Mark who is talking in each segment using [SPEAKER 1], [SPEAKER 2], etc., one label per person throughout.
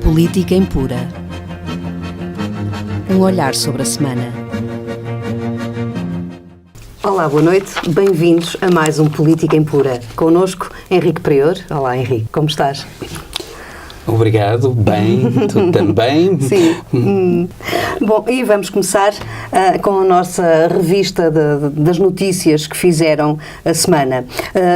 [SPEAKER 1] Política Impura. Um olhar sobre a semana.
[SPEAKER 2] Olá, boa noite. Bem-vindos a mais um Política Impura. Connosco, Henrique Prior. Olá, Henrique. Como estás?
[SPEAKER 3] Obrigado, bem, tudo também.
[SPEAKER 2] Sim. Bom, e vamos começar com a nossa revista das notícias que fizeram a semana.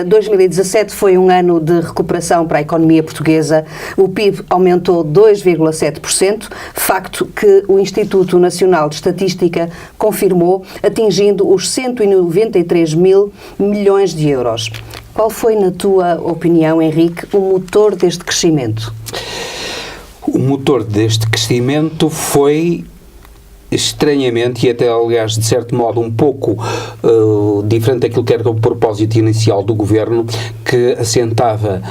[SPEAKER 2] 2017 foi um ano de recuperação para a economia portuguesa. O PIB aumentou 2,7%, facto que o Instituto Nacional de Estatística confirmou, atingindo os 193 mil milhões de euros. Qual foi, na tua opinião, Henrique, o motor deste crescimento?
[SPEAKER 3] O motor deste crescimento foi, estranhamente, e até, aliás, de certo modo, um pouco diferente daquilo que era o propósito inicial do Governo, que assentava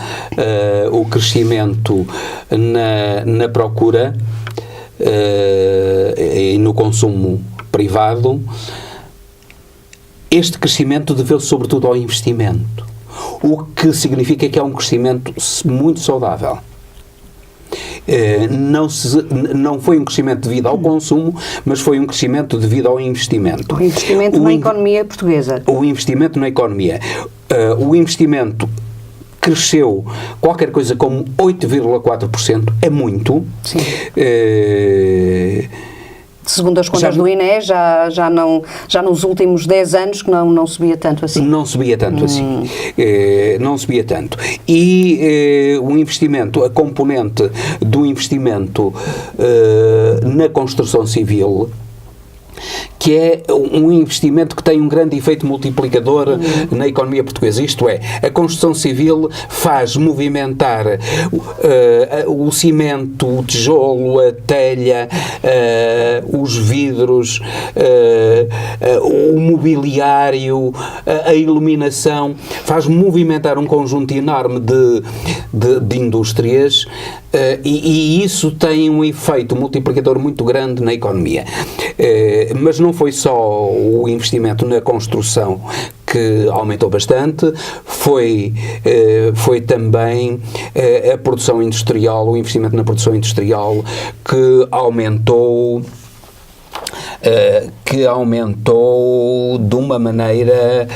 [SPEAKER 3] o crescimento na procura e no consumo privado. Este crescimento deveu-se, sobretudo, ao investimento. O que significa que é um crescimento muito saudável. Não foi um crescimento devido ao consumo, mas foi um crescimento devido ao investimento.
[SPEAKER 2] O investimento na economia portuguesa.
[SPEAKER 3] O investimento na economia. O investimento cresceu qualquer coisa como 8,4%. É muito.
[SPEAKER 2] Sim. Segundo as contas do INE, já nos últimos 10 anos que não subia tanto assim.
[SPEAKER 3] Não subia tanto assim. Não subia tanto. E o investimento, a componente do investimento na construção civil, que é um investimento que tem um grande efeito multiplicador na economia portuguesa. Isto é, a construção civil faz movimentar o cimento, o tijolo, a telha, os vidros, o mobiliário, a iluminação, faz movimentar um conjunto enorme de indústrias, e isso tem um efeito multiplicador muito grande na economia. Mas não foi só o investimento na construção que aumentou bastante, foi também a produção industrial, o investimento na produção industrial que aumentou de uma maneira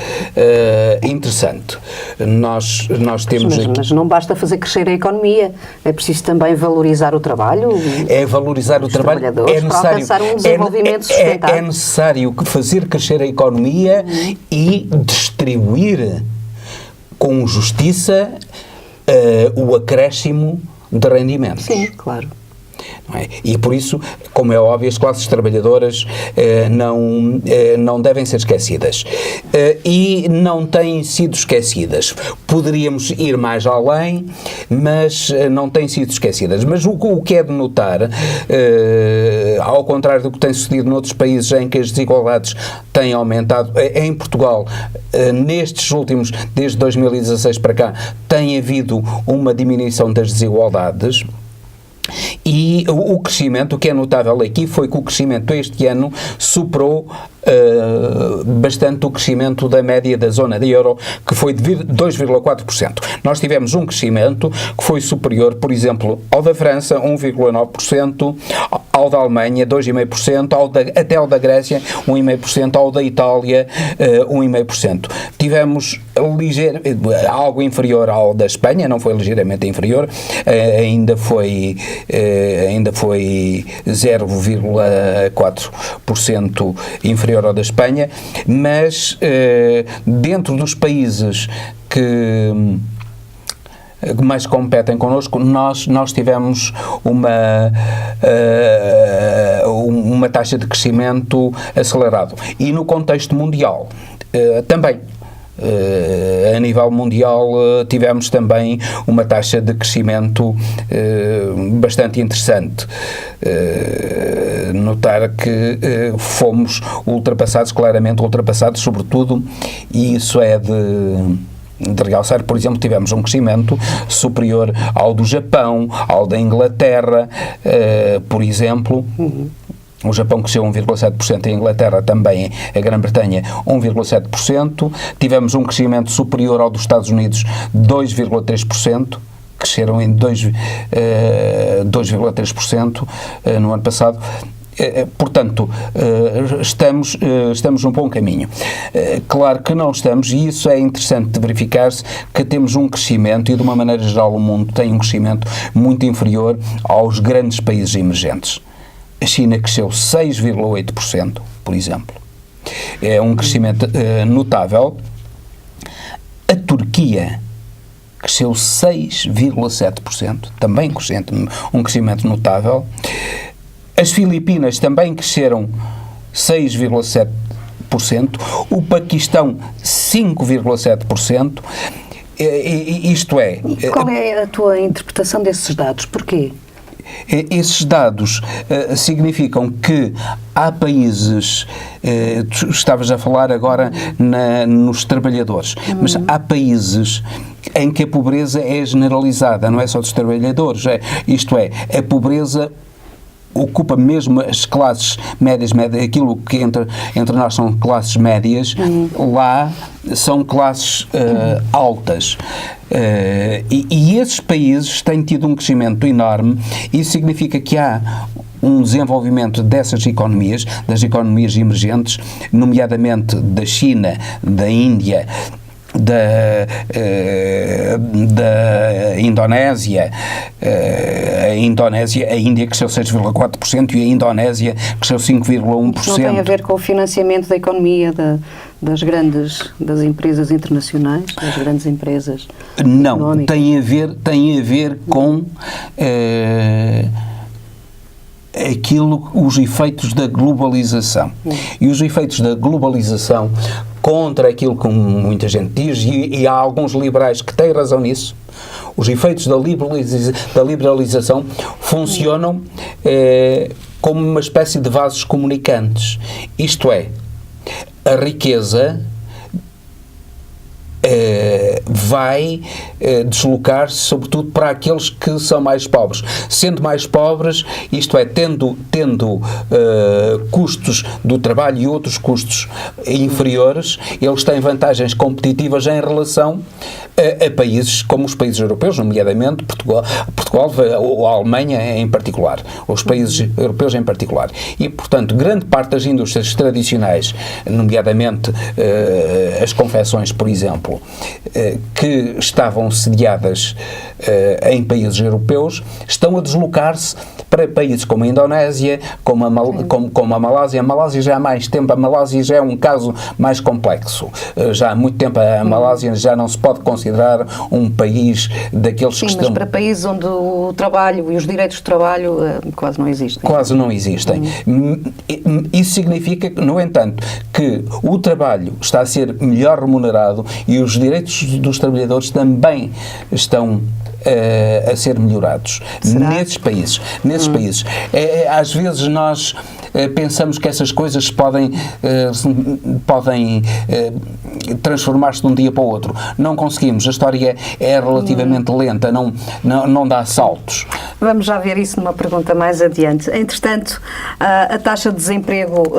[SPEAKER 3] interessante. Nós temos
[SPEAKER 2] mas não basta fazer crescer a economia, é preciso também valorizar o trabalho.
[SPEAKER 3] É valorizar o trabalho.
[SPEAKER 2] É necessário, para alcançar um desenvolvimento sustentável.
[SPEAKER 3] É necessário fazer crescer a economia e distribuir com justiça o acréscimo de rendimento.
[SPEAKER 2] Sim, claro.
[SPEAKER 3] Não é? E por isso, como é óbvio, as classes trabalhadoras não devem ser esquecidas. E não têm sido esquecidas. Poderíamos ir mais além, mas não têm sido esquecidas. Mas o que é de notar, ao contrário do que tem sucedido noutros países em que as desigualdades têm aumentado, em Portugal, desde 2016 para cá, tem havido uma diminuição das desigualdades. E o crescimento, o que é notável aqui, foi que o crescimento este ano superou bastante o crescimento da média da zona de euro, que foi de 2,4%. Nós tivemos um crescimento que foi superior, por exemplo, ao da França, 1,9%, ao da Alemanha, 2,5%, até ao da Grécia, 1,5%, ao da Itália, 1,5%. Tivemos algo inferior ao da Espanha, não foi ligeiramente inferior, ainda foi 0,4% inferior ao da Espanha, mas dentro dos países que mais competem connosco, nós tivemos uma taxa de crescimento acelerado. E no contexto mundial, também. A nível mundial tivemos também uma taxa de crescimento bastante interessante. Notar que fomos claramente ultrapassados, sobretudo, e isso é de realçar. Por exemplo, tivemos um crescimento superior ao do Japão, ao da Inglaterra, por exemplo. O Japão cresceu 1,7%, a Inglaterra também, a Grã-Bretanha 1,7%. Tivemos um crescimento superior ao dos Estados Unidos, 2,3%. cresceram em 2,3% no ano passado. Portanto, estamos num bom caminho. Claro que não estamos, e isso é interessante de verificar-se, que temos um crescimento, e de uma maneira geral o mundo tem um crescimento muito inferior aos grandes países emergentes. A China cresceu 6,8%, por exemplo. É um crescimento notável. A Turquia cresceu 6,7%, também um crescimento notável. As Filipinas também cresceram 6,7%, o Paquistão 5,7%, isto é...
[SPEAKER 2] Qual é a tua interpretação desses dados? Porquê?
[SPEAKER 3] Esses dados significam que há países, tu estavas a falar agora nos trabalhadores, mas há países em que a pobreza é generalizada, não é só dos trabalhadores, isto é, a pobreza ocupa mesmo as classes médias, aquilo que entre nós são classes médias, lá são classes altas. E esses países têm tido um crescimento enorme. Isso significa que há um desenvolvimento dessas economias, das economias emergentes, nomeadamente da China, da Índia, da Indonésia. A Índia cresceu 6,4% e a Indonésia cresceu 5,1%.
[SPEAKER 2] Isso não tem a ver com o financiamento da economia das empresas internacionais, das grandes empresas económicas?
[SPEAKER 3] Não, tem a ver com os efeitos da globalização. E os efeitos da globalização contra aquilo que muita gente diz, e há alguns liberais que têm razão nisso, os efeitos da liberalização funcionam como uma espécie de vasos comunicantes. Isto é, a riqueza vai deslocar-se sobretudo para aqueles que são mais pobres. Sendo mais pobres, isto é, tendo custos do trabalho e outros custos inferiores, eles têm vantagens competitivas em relação a países como os países europeus, nomeadamente Portugal ou a Alemanha em particular, os países europeus em particular. E, portanto, grande parte das indústrias tradicionais, nomeadamente as confecções, por exemplo, que estavam sediadas em países europeus, estão a deslocar-se para países como a Indonésia, como a Malásia. A Malásia já há mais tempo, a Malásia já é um caso mais complexo. Já há muito tempo a Malásia já não se pode considerar um país daqueles que estão...
[SPEAKER 2] Sim, mas para países onde o trabalho e os direitos de trabalho quase não existem.
[SPEAKER 3] Quase não existem. Isso significa, no entanto, que o trabalho está a ser melhor remunerado e os direitos dos trabalhadores também estão a ser melhorados.
[SPEAKER 2] Será?
[SPEAKER 3] Nesses países. Às vezes nós pensamos que essas coisas podem transformar-se de um dia para o outro. Não conseguimos. A história é relativamente lenta, não dá saltos.
[SPEAKER 2] Vamos já ver isso numa pergunta mais adiante. Entretanto, a taxa de desemprego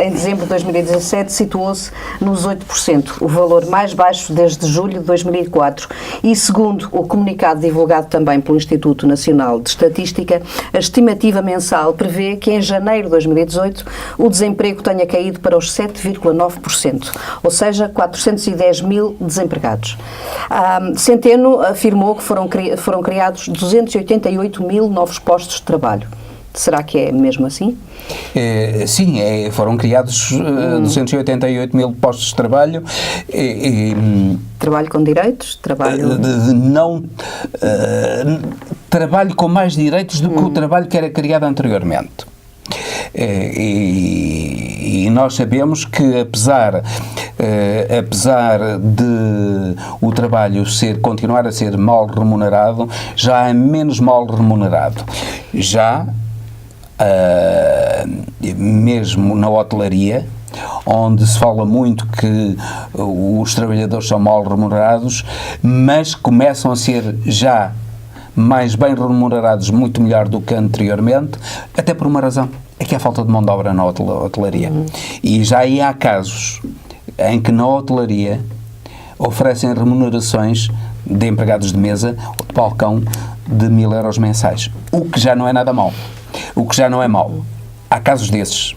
[SPEAKER 2] em dezembro de 2017 situou-se nos 8%, o valor mais baixo desde julho de 2004. E segundo o comunicado divulgado também pelo Instituto Nacional de Estatística, a estimativa mensal prevê que em janeiro de 2018 o desemprego tenha caído para os 7,9%, ou seja, 410 mil desempregados. Centeno afirmou que foram criados 288 mil novos postos de trabalho. Será que é mesmo assim?
[SPEAKER 3] Sim, foram criados 288 mil postos de trabalho.
[SPEAKER 2] Trabalho com direitos?
[SPEAKER 3] Trabalho com mais direitos do que o trabalho que era criado anteriormente. E nós sabemos que apesar de o trabalho continuar a ser mal remunerado, já é menos mal remunerado. Já mesmo na hotelaria, onde se fala muito que os trabalhadores são mal remunerados, mas começam a ser já mais bem remunerados, muito melhor do que anteriormente, até por uma razão, é que há falta de mão de obra na hotelaria. E já há casos em que na hotelaria oferecem remunerações de empregados de mesa ou de balcão de 1.000 euros mensais. O que já não é nada mau. O que já não é mau. Há casos desses.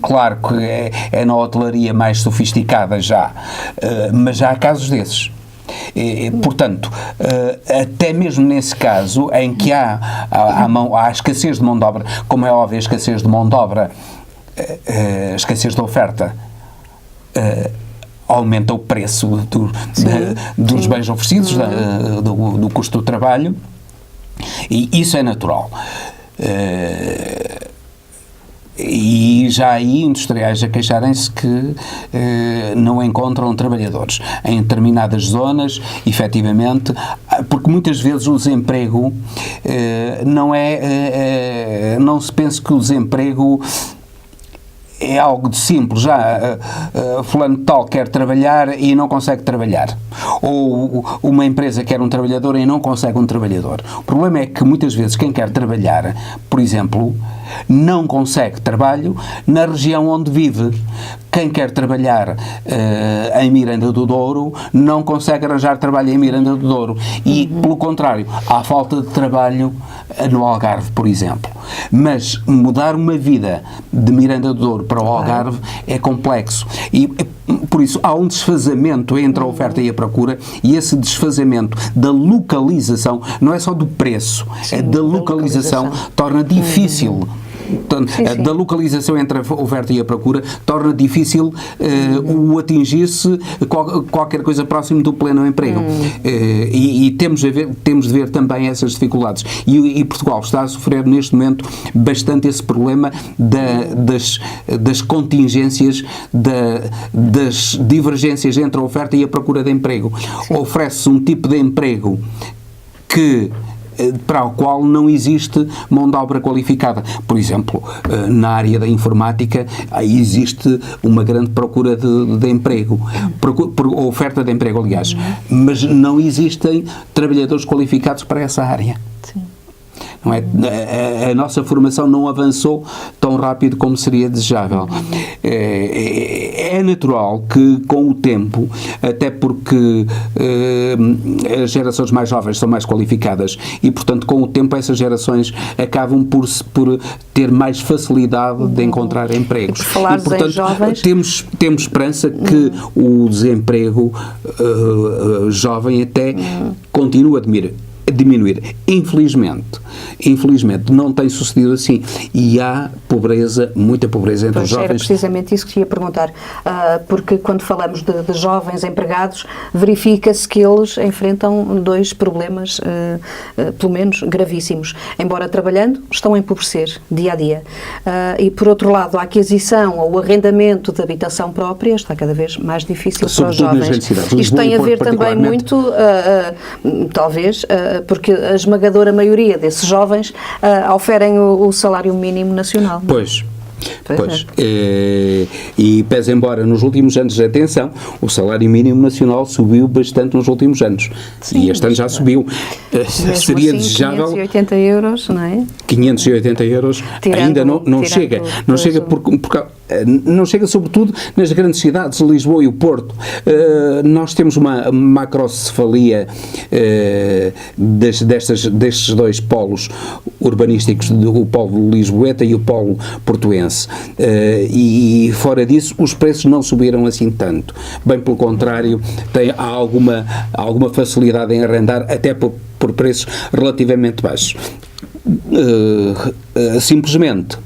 [SPEAKER 3] Claro que é na hotelaria mais sofisticada já, mas já há casos desses. Portanto, até mesmo nesse caso em que há escassez de mão de obra, como é óbvio, a escassez de mão de obra, a escassez de oferta, aumenta o preço dos bens oferecidos, do custo do trabalho, e isso é natural. E já há aí industriais a queixarem-se que não encontram trabalhadores em determinadas zonas, efetivamente, porque muitas vezes o desemprego não se pensa que o desemprego é algo de simples. Fulano tal quer trabalhar e não consegue trabalhar. Ou uma empresa quer um trabalhador e não consegue um trabalhador. O problema é que muitas vezes quem quer trabalhar, por exemplo, não consegue trabalho na região onde vive. Quem quer trabalhar em Miranda do Douro não consegue arranjar trabalho em Miranda do Douro. E, pelo contrário, há falta de trabalho no Algarve, por exemplo. Mas mudar uma vida de Miranda do Douro para o Algarve é complexo. E, por isso, há um desfazamento entre a oferta e a procura, e esse desfazamento da localização, não é só do preço, é da localização, torna difícil. Da localização entre a oferta e a procura torna difícil o atingir-se qualquer coisa próximo do pleno emprego. E temos de ver também essas dificuldades. E Portugal está a sofrer neste momento bastante esse problema das contingências, das divergências entre a oferta e a procura de emprego. Oferece-se um tipo de emprego para o qual não existe mão de obra qualificada. Por exemplo, na área da informática existe uma grande procura de emprego, oferta de emprego, aliás, mas não existem trabalhadores qualificados para essa área. Sim. Não é? A nossa formação não avançou tão rápido como seria desejável. É natural que, com o tempo, até porque as gerações mais jovens são mais qualificadas e, portanto, com o tempo essas gerações acabam por ter mais facilidade de encontrar empregos. E, portanto, jovens, temos esperança que o desemprego jovem até continue a diminuir. Infelizmente não tem sucedido assim, e há muita pobreza entre os jovens.
[SPEAKER 2] Era precisamente isso que ia perguntar, porque quando falamos de jovens empregados, verifica-se que eles enfrentam dois problemas, pelo menos gravíssimos. Embora trabalhando, estão a empobrecer dia a dia. E por outro lado, a aquisição ou o arrendamento de habitação própria está cada vez mais difícil para os jovens. Isto tem a ver também muito, talvez, porque a esmagadora maioria desses jovens oferem o salário mínimo nacional.
[SPEAKER 3] Pois. E pese embora nos últimos anos, atenção, o salário mínimo nacional subiu bastante nos últimos anos. Sim, e este ano já subiu. Seria assim, desejável.
[SPEAKER 2] 580 euros, não é?
[SPEAKER 3] 580 euros ainda não chega. Não chega porque não chega sobretudo nas grandes cidades, Lisboa e o Porto. Nós temos uma macrocefalia destes dois polos urbanísticos, o polo lisboeta e o polo portuense. E fora disso, os preços não subiram assim tanto. Bem pelo contrário, há alguma facilidade em arrendar, até por preços relativamente baixos. Simplesmente,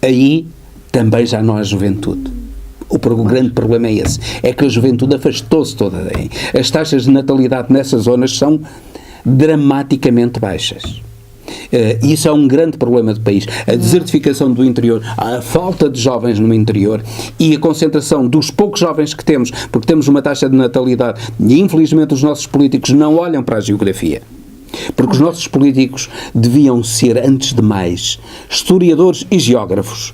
[SPEAKER 3] aí também já não há juventude. O grande problema é esse. É que a juventude afastou-se toda daí. As taxas de natalidade nessas zonas são dramaticamente baixas. Isso é um grande problema do país. A desertificação do interior, a falta de jovens no interior e a concentração dos poucos jovens que temos, porque temos uma taxa de natalidade e infelizmente os nossos políticos não olham para a geografia. Porque os nossos políticos deviam ser, antes de mais, historiadores e geógrafos.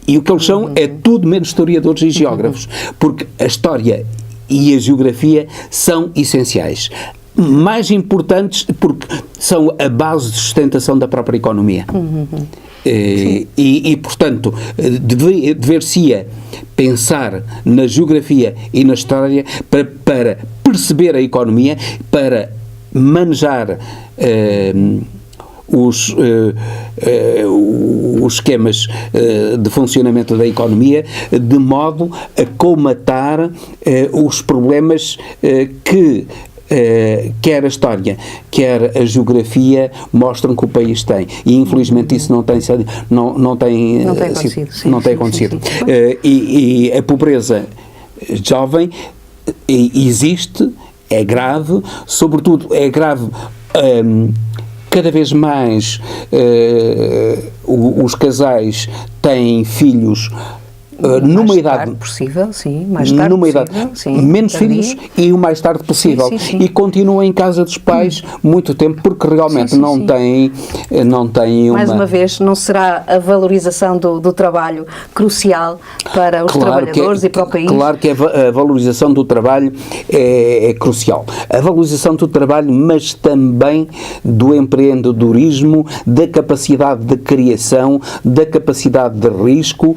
[SPEAKER 3] E o que eles são é tudo menos historiadores e geógrafos. Porque a história e a geografia são essenciais. Mais importantes porque são a base de sustentação da própria economia. E portanto, dever-se-ia pensar na geografia e na história para perceber a economia, para manejar os esquemas de funcionamento da economia, de modo a colmatar os problemas que quer a história, quer a geografia mostram que o país tem, e infelizmente isso não tem acontecido. E a pobreza jovem existe, é grave, sobretudo é grave cada vez mais. Os casais têm filhos numa idade
[SPEAKER 2] possível, sim, mais tarde
[SPEAKER 3] numa
[SPEAKER 2] possível,
[SPEAKER 3] idade
[SPEAKER 2] sim,
[SPEAKER 3] menos
[SPEAKER 2] tardio.
[SPEAKER 3] filhos e o mais tarde possível,
[SPEAKER 2] Sim.
[SPEAKER 3] e continuam em casa dos pais muito tempo, porque realmente não têm
[SPEAKER 2] Mais uma vez, não será a valorização do trabalho crucial para os trabalhadores e para o país?
[SPEAKER 3] Claro que a valorização do trabalho é crucial. A valorização do trabalho, mas também do empreendedorismo, da capacidade de criação, da capacidade de risco,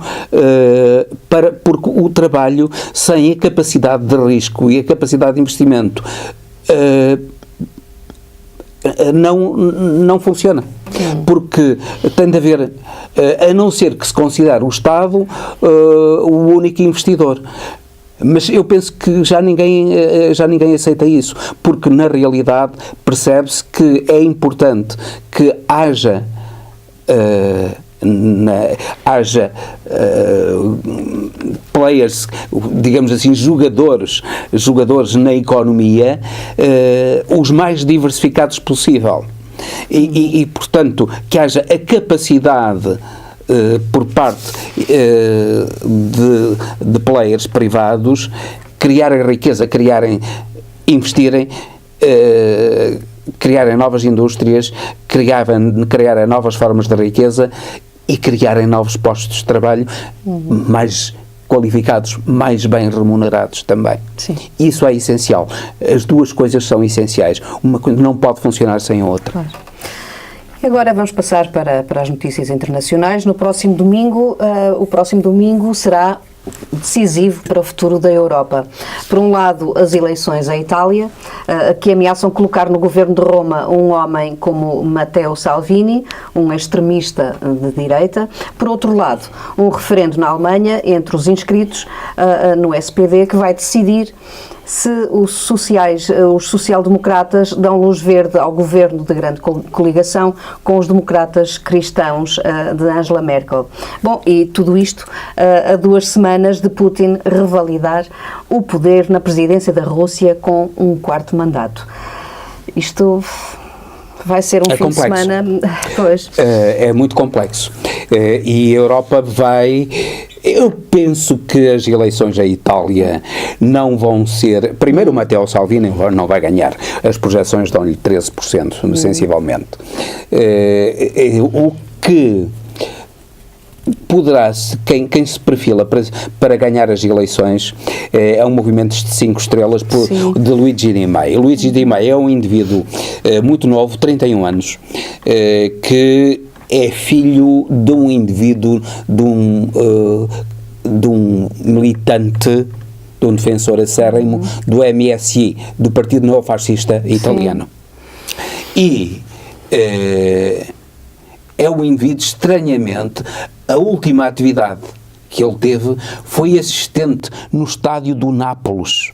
[SPEAKER 3] porque o trabalho sem a capacidade de risco e a capacidade de investimento não funciona. Porque tem de haver, a não ser que se considere o Estado o único investidor. Mas eu penso que já ninguém aceita isso, porque na realidade percebe-se que é importante que haja players, digamos assim, jogadores na economia, os mais diversificados possível, e portanto que haja a capacidade por parte de players privados criarem riqueza, investirem, criarem novas indústrias, criarem novas formas de riqueza e criarem novos postos de trabalho mais qualificados, mais bem remunerados também.
[SPEAKER 2] Sim.
[SPEAKER 3] Isso é essencial. As duas coisas são essenciais. Uma coisa não pode funcionar sem a outra.
[SPEAKER 2] Claro. Agora vamos passar para as notícias internacionais. No próximo domingo, o próximo domingo será decisivo para o futuro da Europa. Por um lado, as eleições em Itália, que ameaçam colocar no governo de Roma um homem como Matteo Salvini, um extremista de direita. Por outro lado, um referendo na Alemanha entre os inscritos no SPD, que vai decidir se os social-democratas dão luz verde ao governo de grande coligação com os democratas cristãos de Angela Merkel. Bom, e tudo isto a 2 semanas de Putin revalidar o poder na presidência da Rússia com um 4º mandato. Isto vai ser um fim de semana... Pois.
[SPEAKER 3] É muito complexo. E a Europa vai... Eu penso que as eleições em Itália não vão ser... Primeiro, o Matteo Salvini não vai ganhar. As projeções dão-lhe 13%, sensivelmente. O que poderá, quem se perfila para ganhar as eleições é um movimento de 5 estrelas de Luigi Di Maio. Luigi Di Maio é um indivíduo muito novo, 31 anos, que é filho de um indivíduo, de um militante, de um defensor acérrimo do MSI, do Partido Neofascista Italiano. E é um indivíduo, estranhamente, a última atividade que ele teve foi assistente no estádio do Nápoles.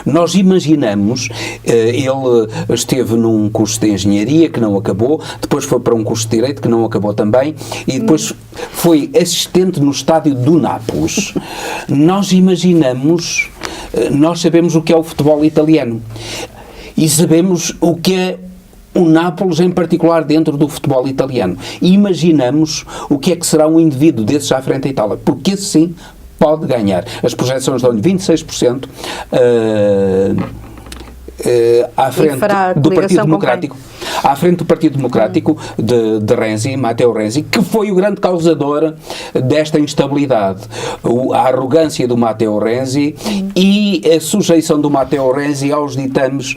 [SPEAKER 3] Nós imaginamos, ele esteve num curso de engenharia que não acabou, depois foi para um curso de direito que não acabou também, e depois foi assistente no estádio do Nápoles. Nós imaginamos, nós sabemos o que é o futebol italiano e sabemos o que é o Nápoles em particular dentro do futebol italiano, e imaginamos o que é que será um indivíduo desses à frente da Itália, porque esse sim pode ganhar. As projeções dão-lhe 26%, à frente do Partido Democrático. À frente do Partido Democrático de Renzi, Matteo Renzi, que foi o grande causador desta instabilidade. A arrogância do Matteo Renzi e a sujeição do Matteo Renzi aos ditames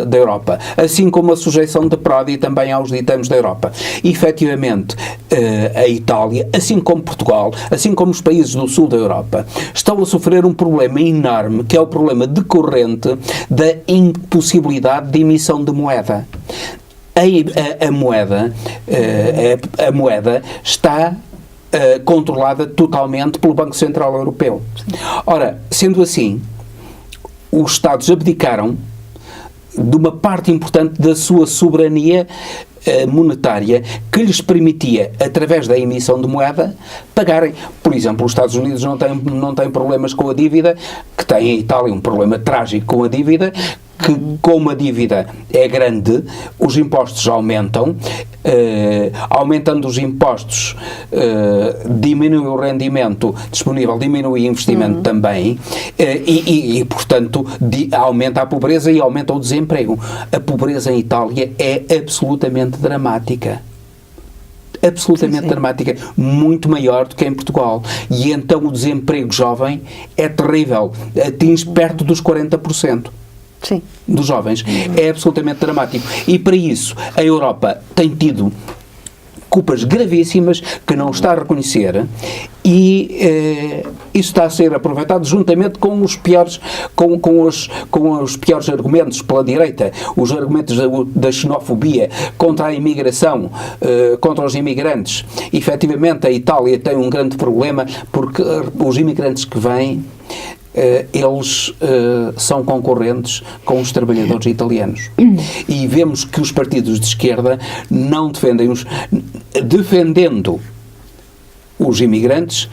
[SPEAKER 3] da Europa. Assim como a sujeição de Prodi também aos ditames da Europa. E, efetivamente, a Itália, assim como Portugal, assim como os países do sul da Europa, estão a sofrer um problema enorme, que é o problema decorrente da impossibilidade de emissão de moeda. A moeda está controlada totalmente pelo Banco Central Europeu. Ora, sendo assim, os Estados abdicaram de uma parte importante da sua soberania monetária que lhes permitia, através da emissão de moeda, pagarem. Por exemplo, os Estados Unidos não têm problemas com a dívida, que tem a Itália um problema trágico com a dívida, que como a dívida é grande, os impostos aumentam, aumentando os impostos, diminui o rendimento disponível, diminui o investimento também, e portanto, aumenta a pobreza e aumenta o desemprego. A pobreza em Itália é absolutamente dramática. Absolutamente dramática, muito maior do que em Portugal. E então o desemprego jovem é terrível, atinge perto dos 40%.
[SPEAKER 2] Sim.
[SPEAKER 3] Dos jovens. É absolutamente dramático. E para isso a Europa tem tido culpas gravíssimas que não está a reconhecer e isso está a ser aproveitado juntamente com os piores com os piores argumentos pela direita, os argumentos da xenofobia contra a imigração, contra os imigrantes. Efetivamente a Itália tem um grande problema porque os imigrantes que vêm eles são concorrentes com os trabalhadores italianos. E vemos que os partidos de esquerda não defendem defendendo os imigrantes,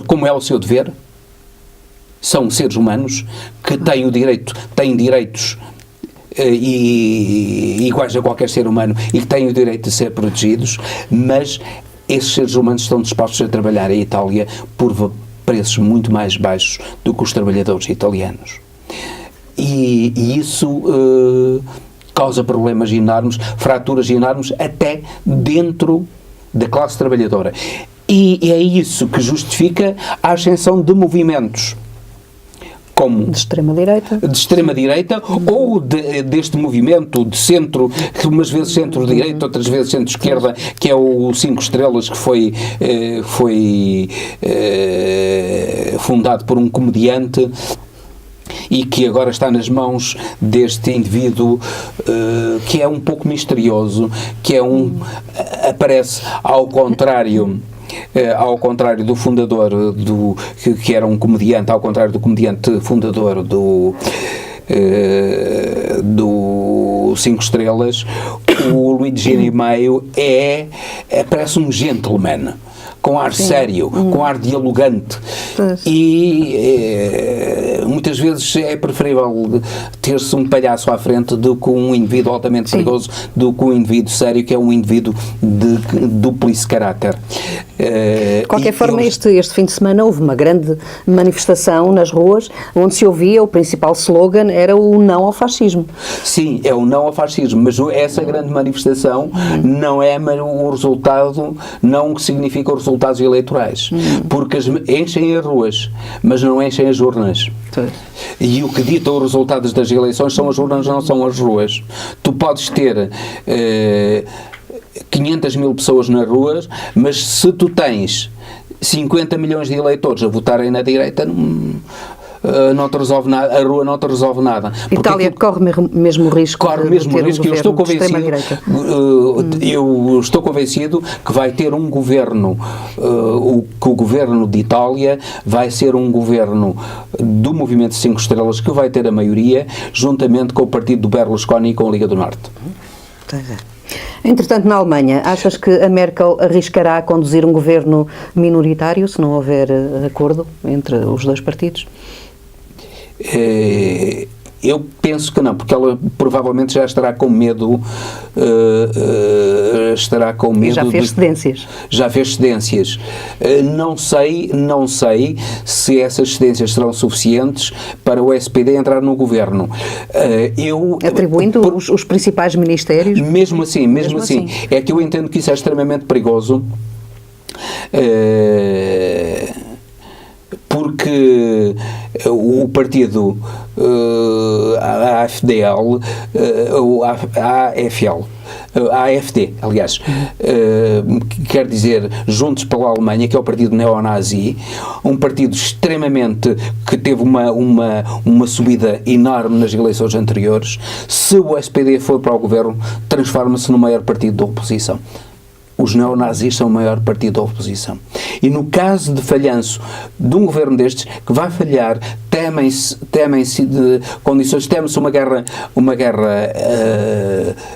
[SPEAKER 3] como é o seu dever, são seres humanos que têm direitos iguais a qualquer ser humano e que têm o direito de ser protegidos, mas esses seres humanos estão dispostos a trabalhar em Itália por preços muito mais baixos do que os trabalhadores italianos. E isso causa problemas enormes, fraturas enormes, até dentro da classe trabalhadora. E é isso que justifica a ascensão de movimentos como
[SPEAKER 2] de extrema-direita
[SPEAKER 3] ou deste movimento de centro, umas vezes centro-direita, outras vezes centro-esquerda, que é o Cinco Estrelas, que foi fundado por um comediante e que agora está nas mãos deste indivíduo que é um pouco misterioso, que aparece ao contrário do fundador que era um comediante, ao contrário do comediante fundador do Cinco Estrelas, o Luigi Di Maio parece um gentleman, com ar sério, com ar dialogante. E muitas vezes é preferível ter-se um palhaço à frente do que um indivíduo altamente perigoso, do que um indivíduo sério, que é um indivíduo de duplice caráter.
[SPEAKER 2] De qualquer forma, este fim de semana houve uma grande manifestação nas ruas, onde se ouvia, o principal slogan era o não ao fascismo.
[SPEAKER 3] Sim, é o não ao fascismo, mas essa grande manifestação não é o resultado, não significa os resultados eleitorais, porque enchem as ruas, mas não enchem as urnas. E o que dita os resultados das eleições são as urnas, não são as ruas. Tu podes ter 500 mil pessoas nas ruas, mas se tu tens 50 milhões de eleitores a votarem na direita, não te resolve nada, a rua não te resolve nada.
[SPEAKER 2] Itália corre mesmo o risco de ter um
[SPEAKER 3] eu estou convencido, eu estou convencido que vai ter um governo, que o governo de Itália vai ser um governo do Movimento Cinco Estrelas, que vai ter a maioria, juntamente com o partido do Berlusconi e com a Liga do Norte.
[SPEAKER 2] Entretanto, na Alemanha, achas que a Merkel arriscará a conduzir um governo minoritário se não houver acordo entre os dois partidos?
[SPEAKER 3] Eu penso que não, porque ela provavelmente já estará com medo.
[SPEAKER 2] Já fez cedências.
[SPEAKER 3] Já fez cedências. Não sei se essas cedências serão suficientes para o SPD entrar no governo.
[SPEAKER 2] Atribuindo os principais ministérios?
[SPEAKER 3] Mesmo assim. É que eu entendo que isso é extremamente perigoso. Porque o partido AfD, aliás, quer dizer Juntos pela Alemanha, que é o partido neonazi, um partido extremamente que teve uma subida enorme nas eleições anteriores. Se o SPD for para o governo, transforma-se no maior partido da oposição. Os neonazis são o maior partido da oposição. E no caso de falhanço de um governo destes, que vai falhar, temem-se de condições, teme-se uma guerra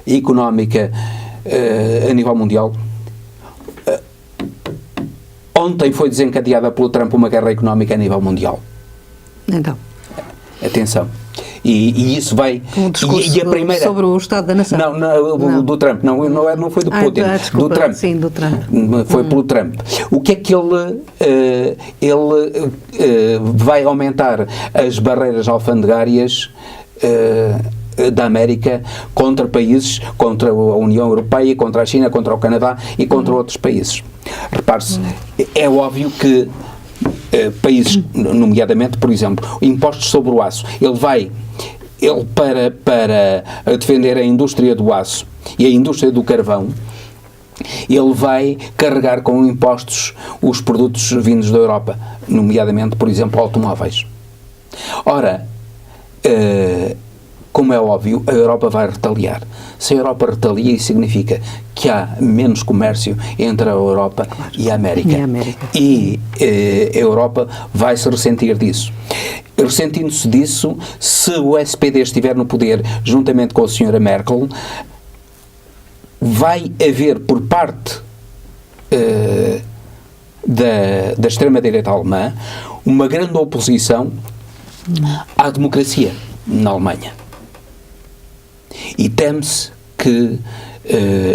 [SPEAKER 3] económica a nível mundial. Ontem foi desencadeada pelo Trump uma guerra económica a nível mundial.
[SPEAKER 2] Então.
[SPEAKER 3] Atenção. E isso vai...
[SPEAKER 2] Um discurso a primeira... sobre o Estado da Nação.
[SPEAKER 3] Não. Do Trump. Não foi do Putin.
[SPEAKER 2] Desculpa,
[SPEAKER 3] do Trump.
[SPEAKER 2] Sim, do Trump.
[SPEAKER 3] Foi pelo Trump. O que é que ele vai aumentar as barreiras alfandegárias da América contra países, contra a União Europeia, contra a China, contra o Canadá e contra outros países. Repare-se, é óbvio que países, nomeadamente, por exemplo, impostos sobre o aço, ele para defender a indústria do aço e a indústria do carvão, ele vai carregar com impostos os produtos vindos da Europa, nomeadamente, por exemplo, automóveis. Ora, como é óbvio, a Europa vai retaliar. Se a Europa retalia, isso significa que há menos comércio entre a Europa e a América. E a Europa vai se ressentir disso. Ressentindo-se disso, se o SPD estiver no poder, juntamente com a senhora Merkel, vai haver por parte da extrema-direita alemã uma grande oposição à democracia na Alemanha. E teme-se que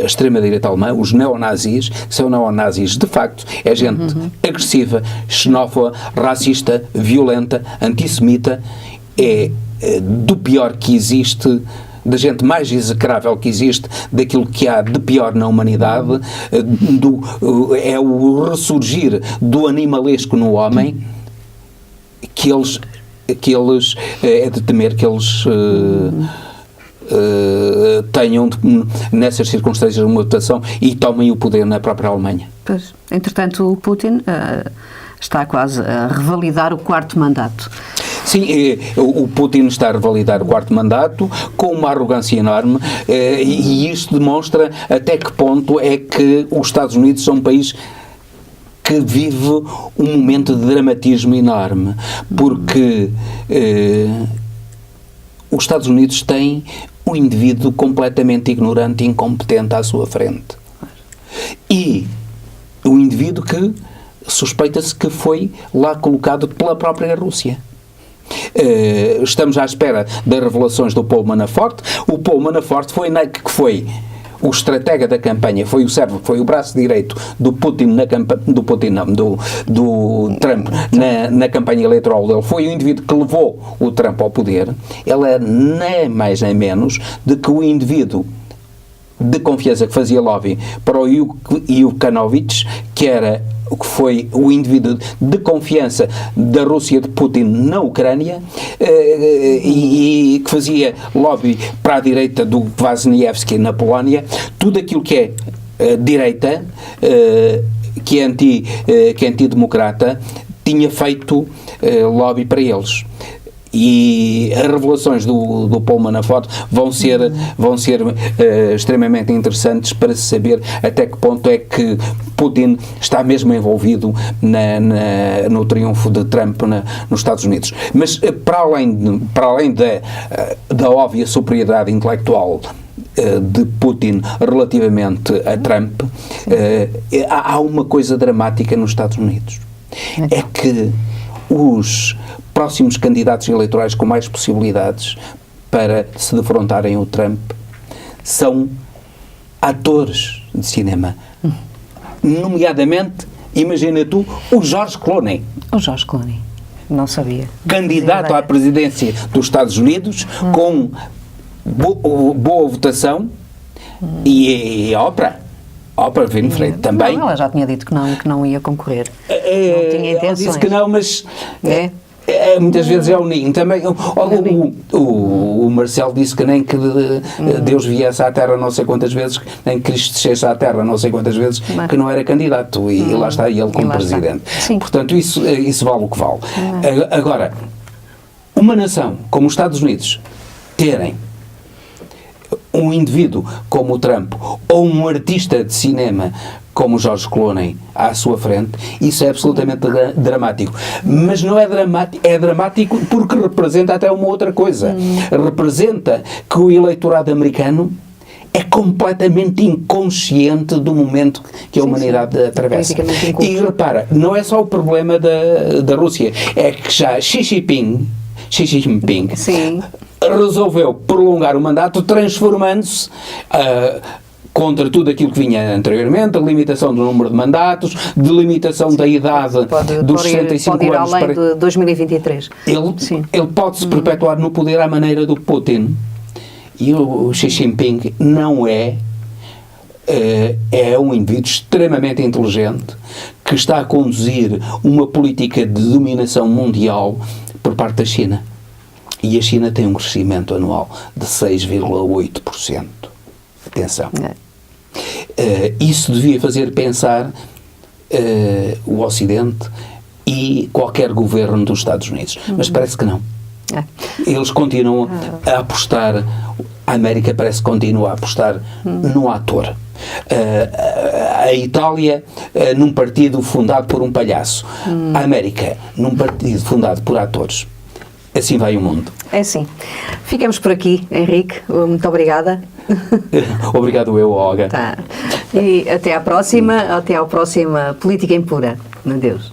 [SPEAKER 3] a extrema-direita alemã, os neonazis, são neonazis de facto, é gente agressiva, xenófoba, racista, violenta, antissemita, é do pior que existe, da gente mais execrável que existe, daquilo que há de pior na humanidade, é o ressurgir do animalesco no homem, que eles é de temer que eles tenham nessas circunstâncias uma votação e tomem o poder na própria Alemanha.
[SPEAKER 2] Pois, entretanto, o Putin está quase a revalidar o 4º mandato.
[SPEAKER 3] Sim, o Putin está a revalidar o 4º mandato com uma arrogância enorme, e isto demonstra até que ponto é que os Estados Unidos são um país que vive um momento de dramatismo enorme, porque os Estados Unidos têm um indivíduo completamente ignorante e incompetente à sua frente. E um indivíduo que suspeita-se que foi lá colocado pela própria Rússia. Estamos à espera das revelações do Paul Manafort. O Paul Manafort foi o estratega da campanha, foi o servo, foi o braço direito do Putin do Trump na campanha eleitoral dele. Foi o indivíduo que levou o Trump ao poder. Ele é nem mais nem menos do que o indivíduo de confiança que fazia lobby para o Yukhanovich, que foi o indivíduo de confiança da Rússia de Putin na Ucrânia, e que fazia lobby para a direita do Kwasniewski na Polónia. Tudo aquilo que é direita, que é antidemocrata, tinha feito lobby para eles. E as revelações do Paul Manafort vão ser extremamente interessantes para se saber até que ponto é que Putin está mesmo envolvido no triunfo de Trump nos Estados Unidos. Mas para além da óbvia superioridade intelectual de Putin relativamente a Trump, há uma coisa dramática nos Estados Unidos. É que os próximos candidatos eleitorais com mais possibilidades para se defrontarem o Trump são atores de cinema. Nomeadamente, imagina tu, o George Clooney.
[SPEAKER 2] O George Clooney. Não sabia.
[SPEAKER 3] Candidato à presidência dos Estados Unidos, com boa votação, e a Oprah Winfrey também.
[SPEAKER 2] Não, ela já tinha dito que não ia concorrer. Não tinha intenções.
[SPEAKER 3] Ela disse que não, mas muitas vezes é o ninho. Também, o Marcelo disse que nem que Deus viesse à Terra não sei quantas vezes, nem que Cristo descesse à Terra não sei quantas vezes, que não era candidato. E lá está ele como presidente. Portanto, isso vale o que vale. Agora, uma nação como os Estados Unidos terem um indivíduo como o Trump ou um artista de cinema como o George Clooney à sua frente, isso é absolutamente dramático. Mas não é dramático, é dramático porque representa até uma outra coisa. Representa que o eleitorado americano é completamente inconsciente do momento que a humanidade atravessa. E repara, não é só o problema da Rússia, é que já Xi Jinping resolveu prolongar o mandato, transformando-se contra tudo aquilo que vinha anteriormente, a limitação do número de mandatos, delimitação da idade dos 65
[SPEAKER 2] pode ir
[SPEAKER 3] anos.
[SPEAKER 2] Além de 2023.
[SPEAKER 3] Ele pode se perpetuar no poder à maneira do Putin. E o Xi Jinping não é um indivíduo extremamente inteligente que está a conduzir uma política de dominação mundial por parte da China. E a China tem um crescimento anual de 6,8%. Atenção. Isso devia fazer pensar o Ocidente e qualquer governo dos Estados Unidos. Mas parece que não. Eles continuam a apostar, a América parece que continua a apostar no ator. A Itália num partido fundado por um palhaço. A América num partido fundado por atores. Assim vai o mundo.
[SPEAKER 2] É assim. Ficamos por aqui, Henrique. Muito obrigada.
[SPEAKER 3] Obrigado eu, Olga.
[SPEAKER 2] Tá. E até à próxima Política Impura. Meu Deus.